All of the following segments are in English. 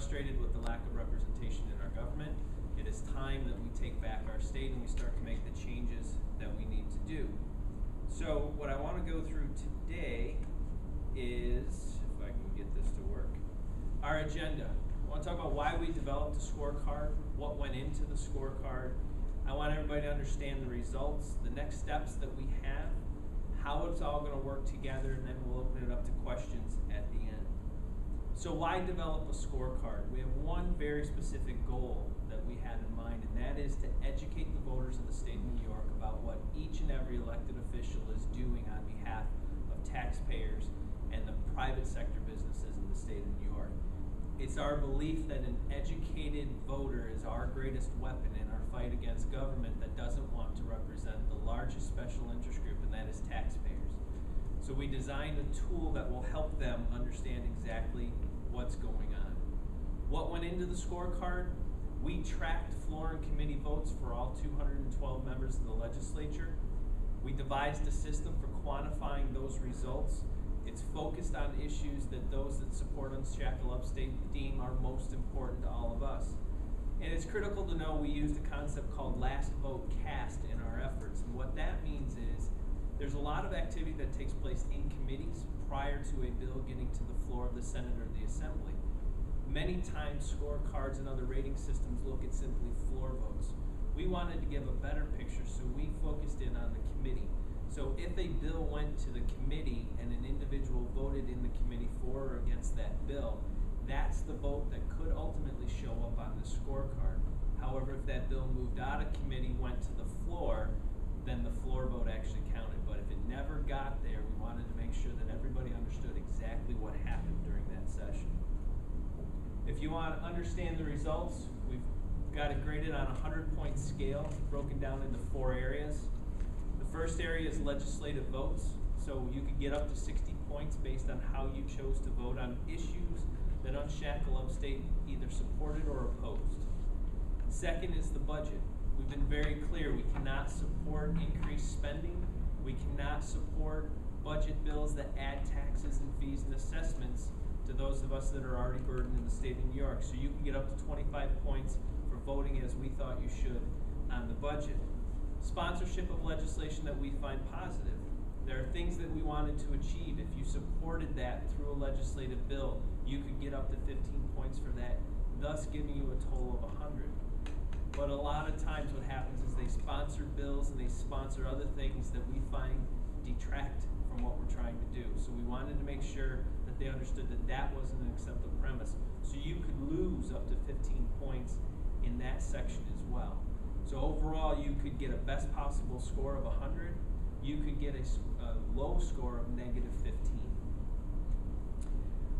frustrated with the lack of representation in our government. It is time that we take back our state and we start to make the changes that we need to do. So what I want to go through today is, if I can get this to work, our agenda. I want to talk about why we developed the scorecard, what went into the scorecard. I want everybody to understand the results, the next steps that we have, how it's all going to work together, and then we'll open it up to questions at the end. So why develop a scorecard? We have one very specific goal that we had in mind, and that is to educate the voters of the state of New York about what each and every elected official is doing on behalf of taxpayers and the private sector businesses in the state of New York. It's our belief that an educated voter is our greatest weapon in our fight against government that doesn't want to represent the largest special interest group, and that is taxpayers. So we designed a tool that will help them understand exactly what's going on. What went into the scorecard? We tracked floor and committee votes for all 212 members of the legislature. We devised a system for quantifying those results. It's focused on issues that those that support Unshackle Upstate deem are most important to all of us. And it's critical to know we used a concept called last vote cast in our efforts. And what that means is there's a lot of activity that takes place in committees prior to a bill getting to the floor of the Senate or the Assembly. Many times scorecards and other rating systems look at simply floor votes. We wanted to give a better picture, so we focused in on the committee. So if a bill went to the committee and an individual voted in the committee for or against that bill, that's the vote that could ultimately show up on the scorecard. However, if that bill moved out of committee, went to the floor, then the floor vote actually counted. But if it never got there, we wanted to make sure that everybody understood exactly what happened during that session. If you want to understand the results, we've got it graded on a 100-point scale, broken down into 4 areas. The first area is legislative votes, so you could get up to 60 points based on how you chose to vote on issues that Unshackle Upstate either supported or opposed. Second is the budget. We've been very clear, we cannot support increased spending, we cannot support budget bills that add taxes and fees and assessments to those of us that are already burdened in the state of New York. So you can get up to 25 points for voting as we thought you should on the budget. Sponsorship of legislation that we find positive. There are things that we wanted to achieve. If you supported that through a legislative bill, you could get up to 15 points for that, thus giving you a total of 100. But a lot of times what happens is they sponsor bills and they sponsor other things that we find detract from what we're trying to do. So we wanted to make sure that they understood that that wasn't an acceptable premise. So you could lose up to 15 points in that section as well. So overall, you could get a best possible score of 100. You could get a low score of negative 15.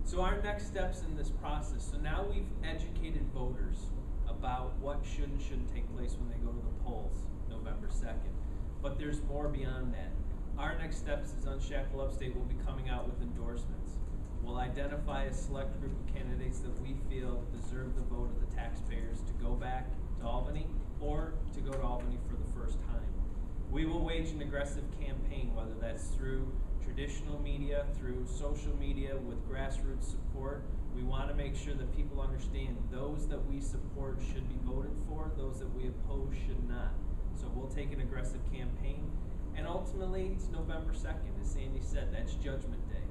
So our next steps in this process. So now we've educated voters about what should and shouldn't take place when they go to the polls November 2nd. But there's more beyond that. Our next steps is Unshackle Upstate will be coming out with endorsements. We'll identify a select group of candidates that we feel deserve the vote of the taxpayers to go back to Albany or to go to Albany for the first time. We will wage an aggressive campaign, whether that's through traditional media, through social media, with grassroots support. We want to make sure that people understand those that we support should be voted for, those that we oppose should not. So we'll take an aggressive campaign. And ultimately, it's November 2nd, as Sandy said, that's Judgment Day.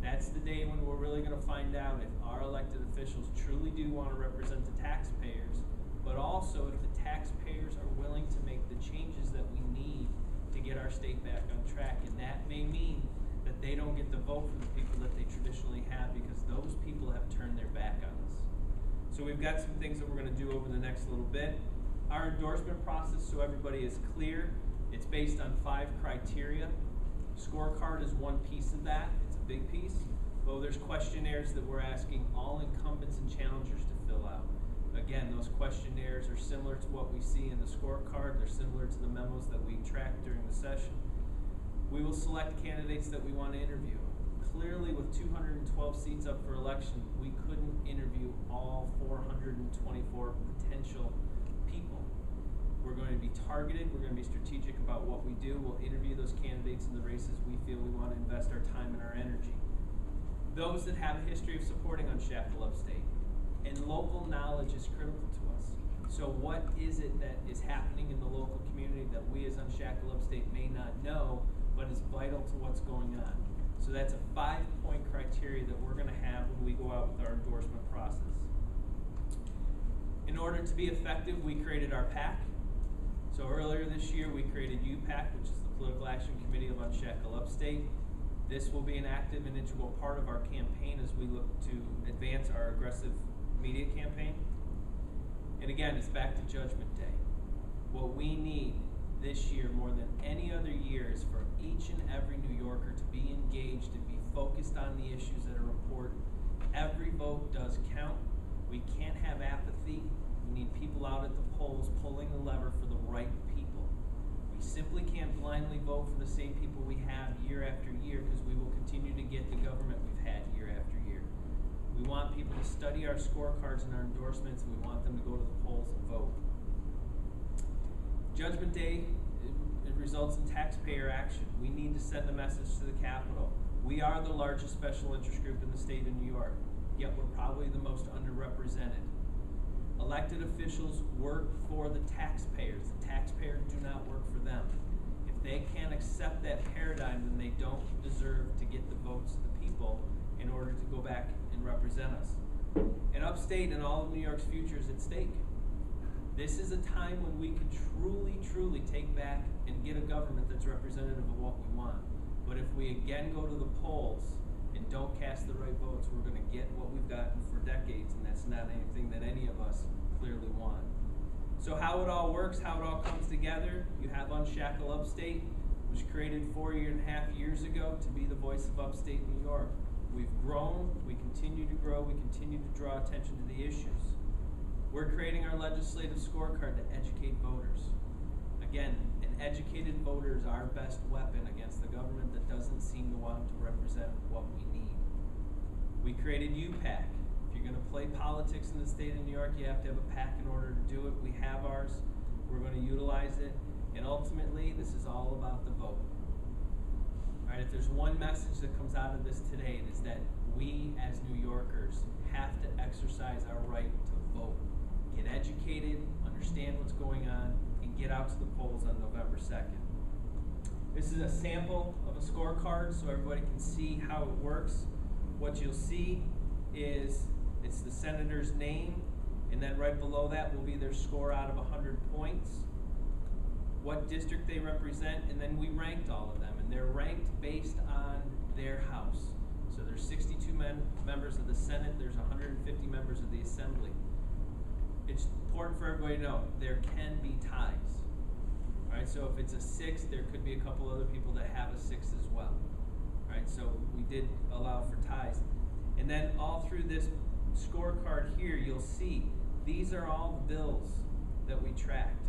That's the day when we're really going to find out if our elected officials truly do want to represent the taxpayers, but also if the taxpayers are willing to make the changes that we need to get our state back on track. And that may mean that they don't get the vote from the people that they traditionally have because those people have turned their back on us. So we've got some things that we're going to do over the next little bit. Our endorsement process, so everybody is clear, it's based on 5 criteria. Scorecard is one piece of that. It's a big piece. Well, there's questionnaires that we're asking all incumbents and challengers to fill out. Again, those questionnaires are similar to what we see in the scorecard. They're similar to the memos that we track during the session. We will select candidates that we want to interview. Clearly, with 212 seats up for election, we couldn't interview all 424 potential people. We're going to be targeted. We're going to be strategic about what we do. We'll interview those candidates in the races we feel we want to invest our time and our energy. Those that have a history of supporting Unshackle Upstate. And local knowledge is critical to us. So what is it that is happening in the local community that we as Unshackle Upstate may not know, but is vital to what's going on? So that's a 5-point criteria that we're gonna have when we go out with our endorsement process. In order to be effective, we created our PAC. So earlier this year, we created UPAC, which is the Political Action Committee of Unshackle Upstate. This will be an active and integral part of our campaign as we look to advance our aggressive media campaign. And again, it's back to Judgment Day. What we need this year more than any other year is for each and every New Yorker to be engaged and be focused on the issues that are important. Every vote does count. We can't have apathy. We need people out at the polls pulling the lever for the right people. We simply can't blindly vote for the same people we have year after year, because we will continue to get the government we've had year after year. We want people to study our scorecards and our endorsements, and we want them to go to the polls and vote. Judgment Day, it results in taxpayer action. We need to send a message to the Capitol. We are the largest special interest group in the state of New York, yet we're probably the most underrepresented. Elected officials work for the taxpayers. The taxpayers do not work for them. If they can't accept that paradigm, then they don't deserve to get the votes of the people in order to go back and represent us. And upstate and all of New York's future is at stake. This is a time when we can truly take back and get a government that's representative of what we want. But if we again go to the polls and don't cast the right votes, we're going to get what we've gotten for decades, and that's not anything that any of us clearly want. So how it all works, how it all comes together, you have Unshackle Upstate, which was created 4.5 years ago to be the voice of upstate New York. We've grown, we continue to grow, we continue to draw attention to the issues. We're creating our legislative scorecard to educate voters. Again, an educated voter is our best weapon against the government that doesn't seem to want to represent what we need. We created UPAC. If you're going to play politics in the state of New York, you have to have a PAC in order to do it. We have ours. We're going to utilize it. And ultimately, this is all about the vote. All right, if there's one message that comes out of this today, it is that we as New Yorkers have to exercise our right to vote. Get educated, understand what's going on, and get out to the polls on November 2nd. This is a sample of a scorecard so everybody can see how it works. What you'll see is it's the senator's name, and then right below that will be their score out of 100 points, what district they represent, and then we ranked all of them, and they're ranked based on their house. So there's 62 members of the Senate, there's 150 members of the Assembly. It's important for everybody to know there can be ties. All right, so if it's a 6, there could be a couple other people that have a 6 as well. All right, so we did allow for ties. And then all through this scorecard here, you'll see these are all the bills that we tracked.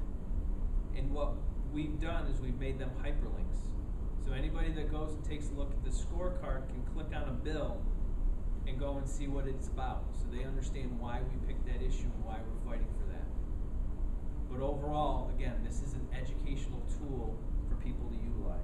And what we've done is we've made them hyperlinks. So anybody that goes and takes a look at the scorecard can click on a bill and go and see what it's about, so they understand why we picked that issue and why we're fighting for that. But overall, again, this is an educational tool for people to utilize.